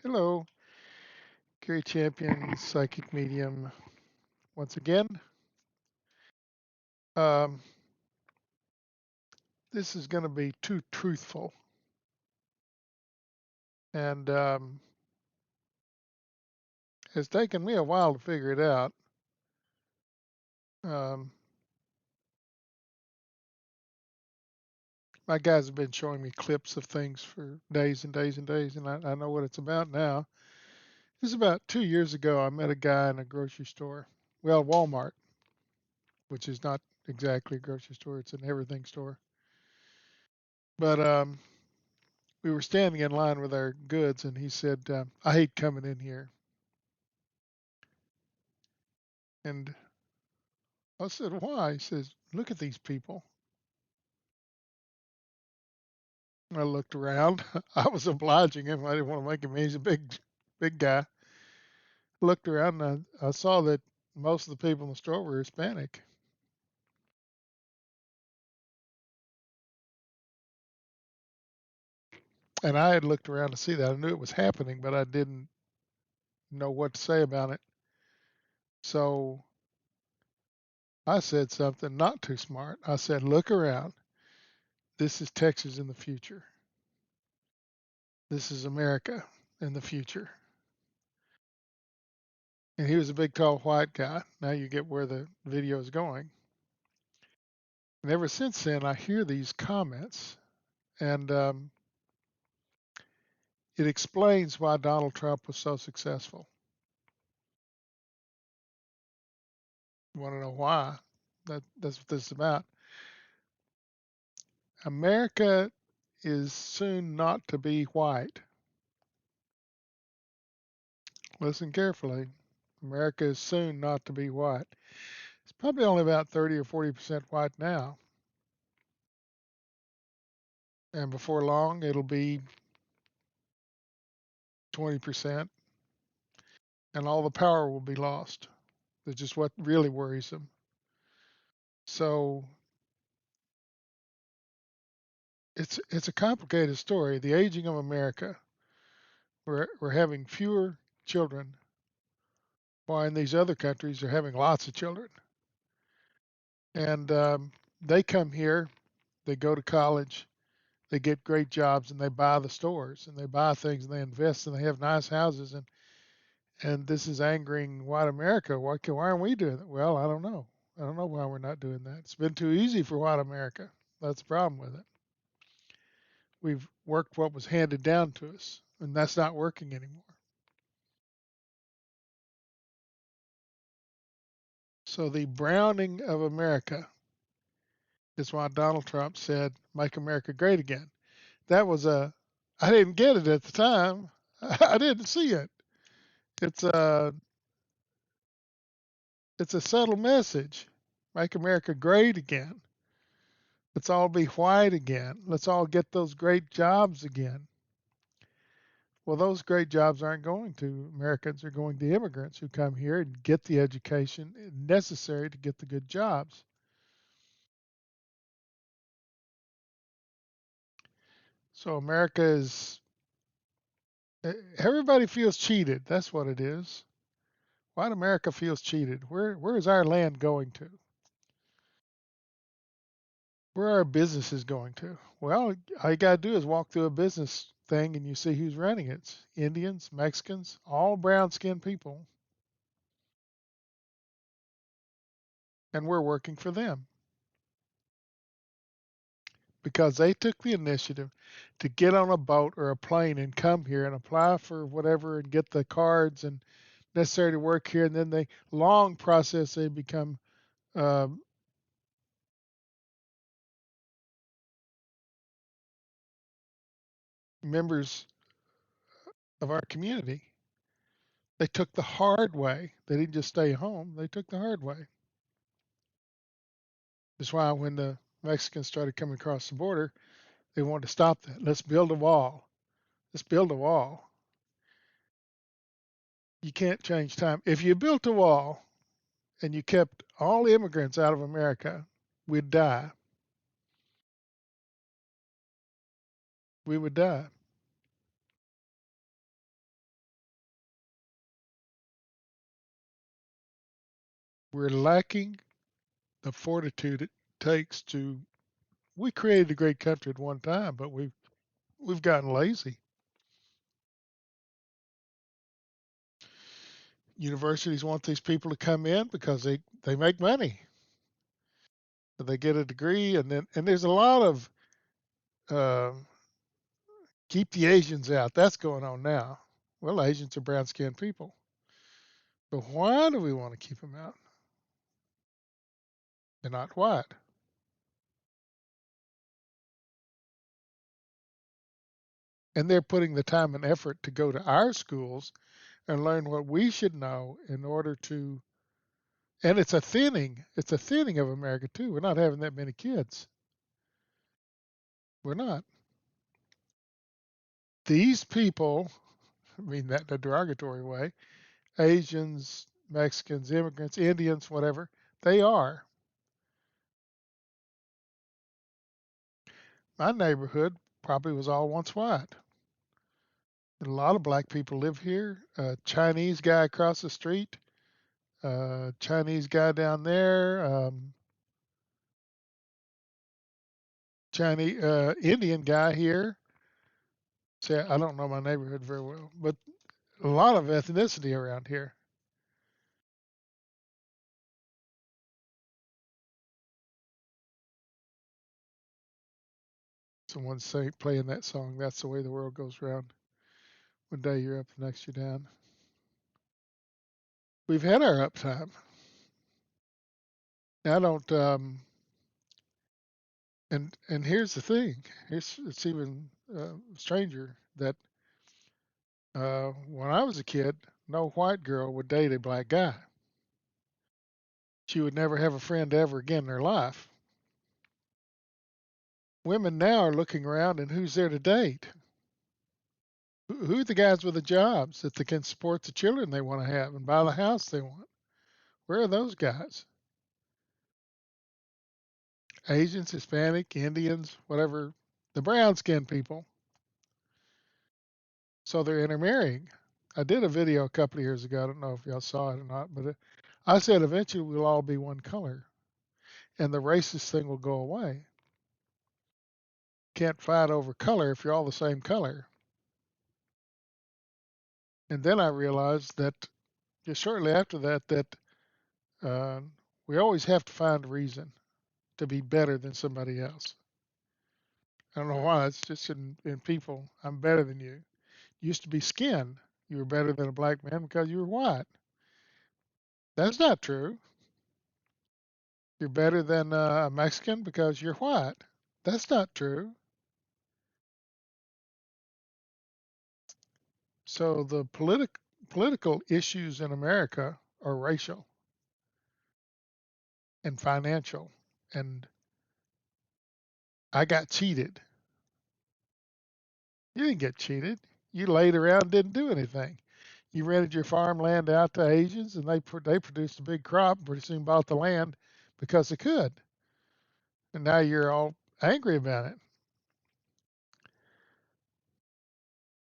Hello, Gary Champion, psychic medium, once again. Um, this is going to be too truthful, and it's taken me a while to figure it out. Um, my guys have been showing me clips of things for days and days and days, and I know what it's about now. This is about 2 years ago. I met a guy in a grocery store, well, Walmart, which is not exactly a grocery store; it's an everything store. But we were standing in line with our goods, and he said, "I hate coming in here." And I said, "Why?" He says, "Look at these people." I looked around. I was obliging him. I didn't want to make him. He's a big guy. Looked around and I saw that most of the people in the store were Hispanic. And I had looked around to see that. I knew it was happening, but I didn't know what to say about it. So I said something not too smart. I said, "Look around. This is Texas in the future. This is America in the future." And he was a big, tall, white guy. Now you get where the video is going. And ever since then, I hear these comments, and it explains why Donald Trump was so successful. You want to know why? That's what this is about. America is soon not to be white. Listen carefully. America is soon not to be white. It's probably only about 30 or 40% white now. And before long, it'll be 20%, and all the power will be lost. That's just what really worries them. So it's a complicated story. The aging of America. We're having fewer children, while in these other countries they're having lots of children. And they come here, they go to college, they get great jobs, and they buy the stores and they buy things and they invest and they have nice houses. And this is angering white America. Why aren't we doing it? Well, I don't know. I don't know why we're not doing that. It's been too easy for white America. That's the problem with it. We've worked what was handed down to us, and that's not working anymore. So the browning of America is why Donald Trump said, "Make America great again." That was I didn't get it at the time. I didn't see it. It's a, it's a subtle message. Make America great again. Let's all be white again. Let's all get those great jobs again. Well, those great jobs aren't going to Americans, they're going to immigrants who come here and get the education necessary to get the good jobs. So America is, everybody feels cheated. That's what it is. White America feels cheated. Where is our land going to? Where are our businesses going to? Well, all you got to do is walk through a business thing and you see who's running it. It's Indians, Mexicans, all brown skinned people, and we're working for them because they took the initiative to get on a boat or a plane and come here and apply for whatever and get the cards and necessary to work here. And then they long process, they become um, members of our community. They took the hard way. They didn't just stay home. They took the hard way. That's why when the Mexicans started coming across the border, they wanted to stop that. Let's build a wall. Let's build a wall. You can't change time. If you built a wall and you kept all the immigrants out of America, we'd die. We would die. We're lacking the fortitude it takes to. We created a great country at one time, but we've gotten lazy. Universities want these people to come in because they make money. They get a degree, and there's a lot of uh, keep the Asians out. That's going on now. Well, Asians are brown skinned people, but why do we want to keep them out? They're not white, and they're putting the time and effort to go to our schools and learn what we should know in order to. And it's a thinning. It's a thinning of America too. We're not having that many kids. We're not. These people, I mean that in a derogatory way, Asians, Mexicans, immigrants, Indians, whatever, they are. My neighborhood probably was all once white. A lot of black people live here. Chinese guy across the street, Chinese guy down there, Chinese Indian guy here. See, I don't know my neighborhood very well, but a lot of ethnicity around here. Someone's saying, playing that song. That's the way the world goes round. One day you're up, the next you're down. We've had our uptime. I don't. And here's the thing. Here's it's even stranger that when I was a kid, no white girl would date a black guy. She would never have a friend ever again in her life. Women now are looking around and who's there to date? Who are the guys with the jobs that they can support the children they want to have and buy the house they want? Where are those guys? Asians, Hispanic, Indians, whatever, the brown skinned people. So they're intermarrying. I did a video a couple of years ago. I don't know if y'all saw it or not, but I said eventually we'll all be one color and the racist thing will go away. Can't fight over color if you're all the same color. And then I realized that just shortly after that, that uh, we always have to find a reason to be better than somebody else. I don't know why. It's just in people. I'm better than you. Used to be skin. You were better than a black man because you were white. That's not true. You're better than a Mexican because you're white. That's not true. So the political issues in America are racial and financial. And I got cheated. You didn't get cheated. You laid around and didn't do anything. You rented your farmland out to Asians, and they produced a big crop. And pretty soon bought the land because they could, and now you're all angry about it.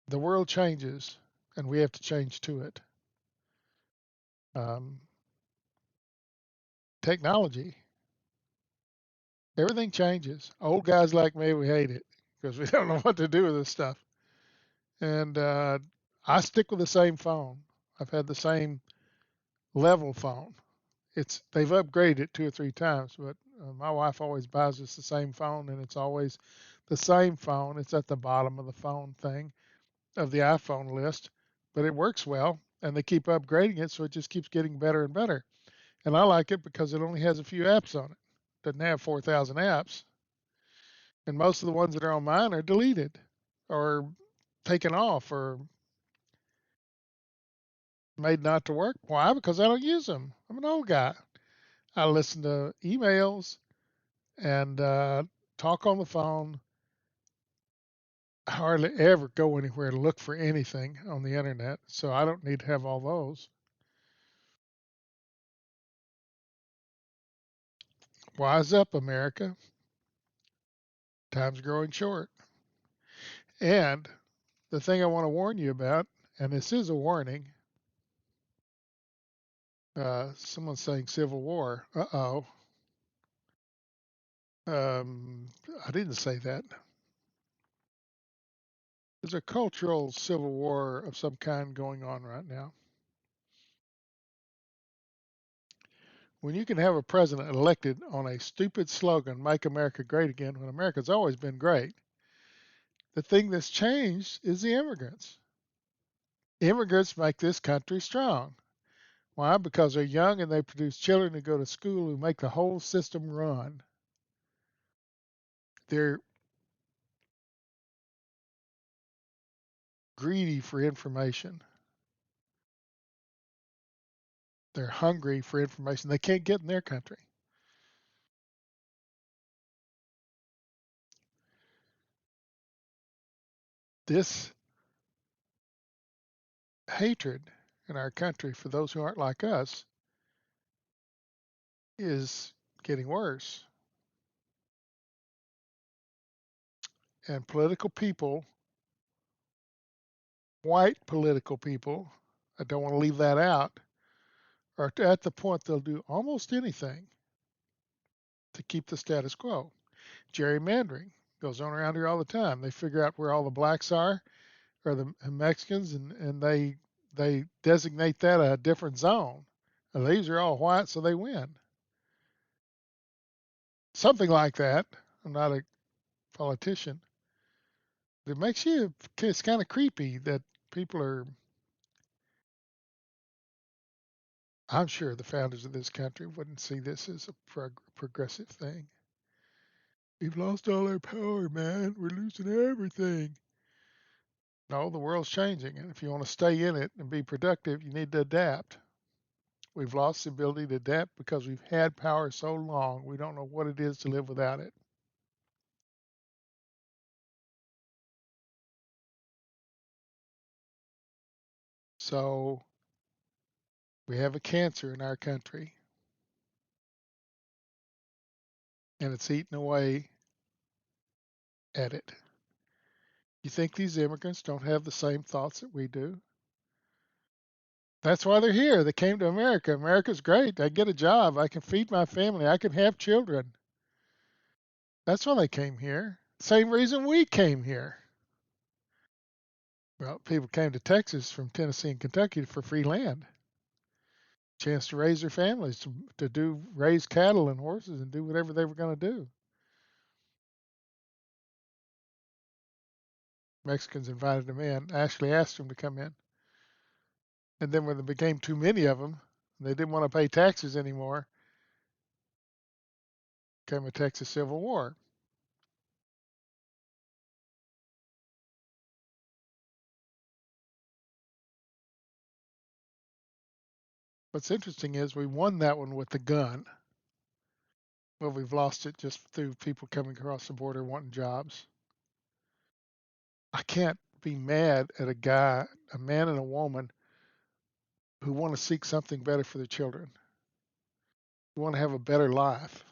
The world changes, and we have to change to it. Um, Technology, everything changes. Old guys like me, we hate it because we don't know what to do with this stuff. And I stick with the same phone. I've had the same level phone. They've upgraded it 2 or 3 times, but my wife always buys us the same phone, and it's always the same phone. It's at the bottom of the phone thing of the iPhone list, but it works well, and they keep upgrading it, so it just keeps getting better and better. And I like it because it only has a few apps on it. Doesn't have 4,000 apps, and most of the ones that are on mine are deleted or taken off or made not to work. Why? Because I don't use them. I'm an old guy. I listen to emails and talk on the phone. I hardly ever go anywhere to look for anything on the internet, so I don't need to have all those. Wise up, America. Time's growing short. And the thing I want to warn you about, and this is a warning, Someone's saying Civil War. Uh-oh. I didn't say that. There's a cultural civil war of some kind going on right now. When you can have a president elected on a stupid slogan, Make America Great Again, when America's always been great, the thing that's changed is the immigrants. Immigrants make this country strong. Why? Because they're young and they produce children who go to school who make the whole system run. They're greedy for information. They're hungry for information they can't get in their country. This hatred in our country for those who aren't like us is getting worse. And political people, white political people, I don't want to leave that out, are at the point they'll do almost anything to keep the status quo. Gerrymandering goes on around here all the time. They figure out where all the blacks are or the Mexicans, and they designate that a different zone. And these are all white, so they win. Something like that. I'm not a politician. It makes you, it's kind of creepy that people are, I'm sure the founders of this country wouldn't see this as a progressive thing. We've lost all our power, man. We're losing everything. No, the world's changing, and if you want to stay in it and be productive, you need to adapt. We've lost the ability to adapt because we've had power so long, we don't know what it is to live without it. So we have a cancer in our country, and it's eating away at it. You think these immigrants don't have the same thoughts that we do? That's why they're here. They came to America. America's great. I get a job. I can feed my family. I can have children. That's why they came here. Same reason we came here. Well, people came to Texas from Tennessee and Kentucky for free land, chance to raise their families, to do raise cattle and horses and do whatever they were going to do. Mexicans invited them in, actually asked them to come in. And then when there became too many of them, they didn't want to pay taxes anymore, came a Texas Civil War. What's interesting is we won that one with the gun. Well, we've lost it just through people coming across the border wanting jobs. I can't be mad at a guy, a man and a woman who want to seek something better for their children, who want to have a better life.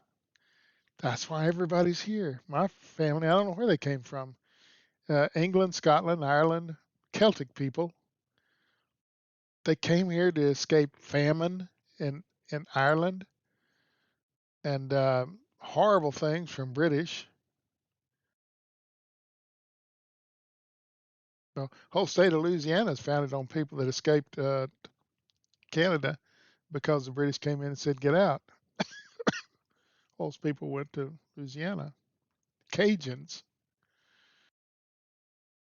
That's why everybody's here. My family, I don't know where they came from. England, Scotland, Ireland, Celtic people. They came here to escape famine in Ireland and horrible things from British. The whole state of Louisiana is founded on people that escaped Canada because the British came in and said, get out. Most people went to Louisiana. Cajuns.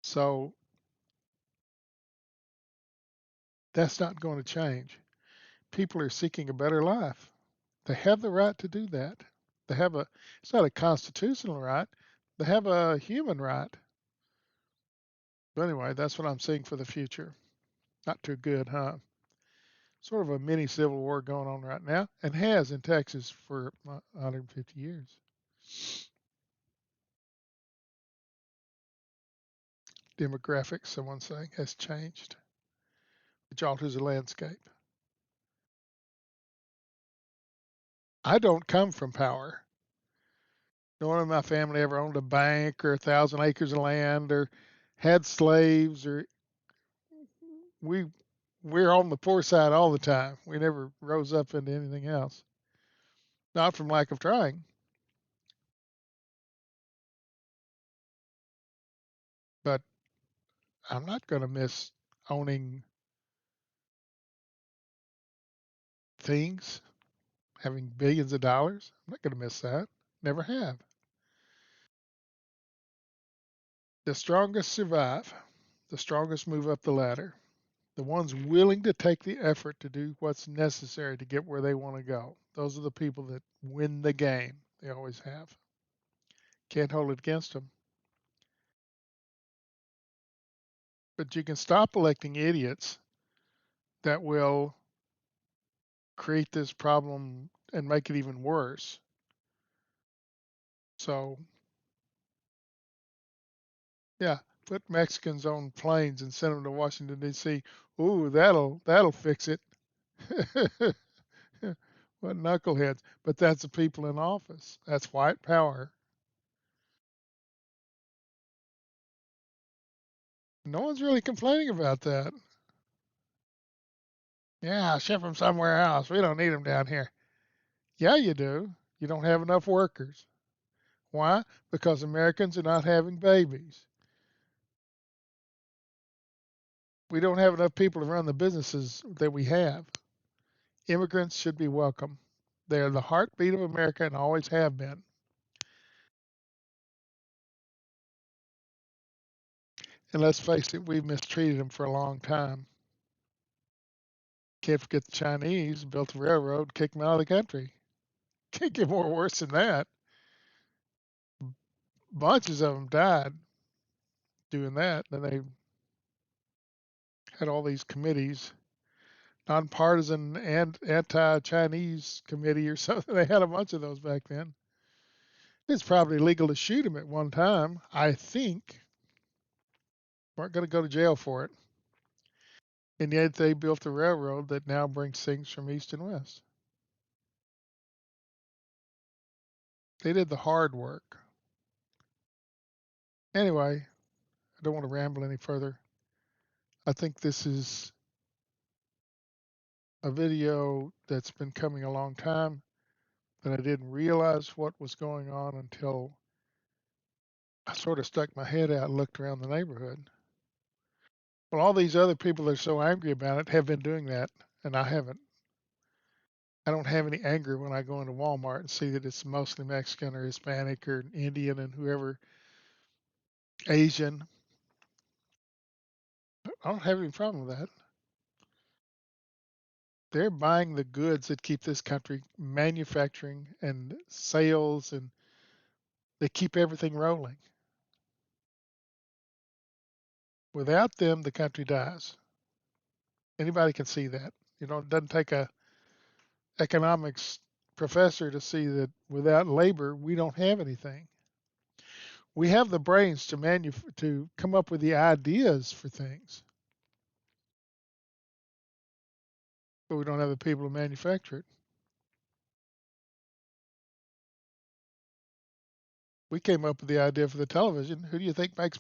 So that's not going to change. People are seeking a better life. They have the right to do that. They have a, it's not a constitutional right, they have a human right. But anyway, that's what I'm seeing for the future. Not too good, huh? Sort of a mini civil war going on right now, and has in Texas for 150 years. Demographics, someone's saying, has changed, which alters the landscape. I don't come from power. No one in my family ever owned a bank or 1,000 acres of land or had slaves or we we're on the poor side all the time. We never rose up into anything else. Not from lack of trying, but I'm not going to miss owning things, having billions of dollars. I'm not going to miss that. Never have. The strongest survive. The strongest move up the ladder. The ones willing to take the effort to do what's necessary to get where they want to go. Those are the people that win the game. They always have. Can't hold it against them. But you can stop electing idiots that will create this problem and make it even worse. So, yeah, put Mexicans on planes and send them to Washington D.C. Ooh, that'll fix it. What knuckleheads! But that's the people in office. That's white power. No one's really complaining about that. Yeah, ship them somewhere else. We don't need them down here. Yeah, you do. You don't have enough workers. Why? Because Americans are not having babies. We don't have enough people to run the businesses that we have. Immigrants should be welcome. They're the heartbeat of America and always have been. And let's face it, we've mistreated them for a long time. Can't forget the Chinese built the railroad, kicked them out of the country. Can't get more worse than that. Bunches of them died doing that. Then they had all these committees, nonpartisan and anti-Chinese committee or something. They had a bunch of those back then. It's probably legal to shoot them at one time, I think. Weren't going to go to jail for it. And yet they built a railroad that now brings things from east and west. They did the hard work. Anyway, I don't want to ramble any further. I think this is a video that's been coming a long time, that I didn't realize what was going on until I sort of stuck my head out and looked around the neighborhood. Well, all these other people that are so angry about it have been doing that, and I haven't. I don't have any anger when I go into Walmart and see that it's mostly Mexican or Hispanic or Indian and whoever, Asian. I don't have any problem with that. They're buying the goods that keep this country manufacturing and sales, and they keep everything rolling. Without them, the country dies. Anybody can see that. You know, it doesn't take a economics professor to see that without labor, we don't have anything. We have the brains to come up with the ideas for things, but we don't have the people to manufacture it. We came up with the idea for the television. Who do you think makes